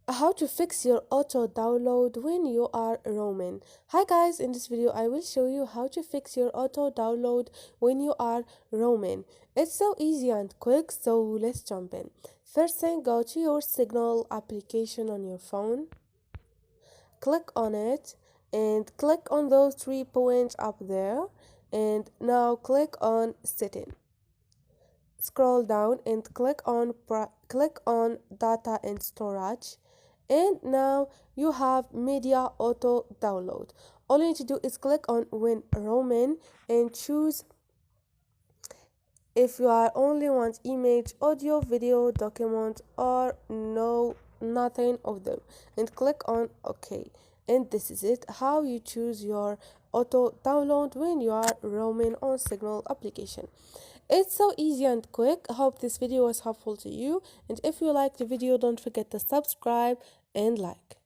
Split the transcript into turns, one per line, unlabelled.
How to fix your auto download when you are roaming. Hi guys, in this video I will show you how to fix your auto download when you are roaming. It's so easy and quick, so let's jump in. First thing, go to your Signal application on your phone, click on it and click on those 3 points up there, and now click on setting. Scroll down and click on data and storage, and now you have media auto download. All you need to do is click on when roaming and choose if you are only want image, audio, video, document, or no, nothing of them, and click on OK. And this is it, how you choose your auto download when you are roaming on Signal application. It's so easy and quick. I hope this video was helpful to you, and if you liked the video, don't forget to subscribe and like.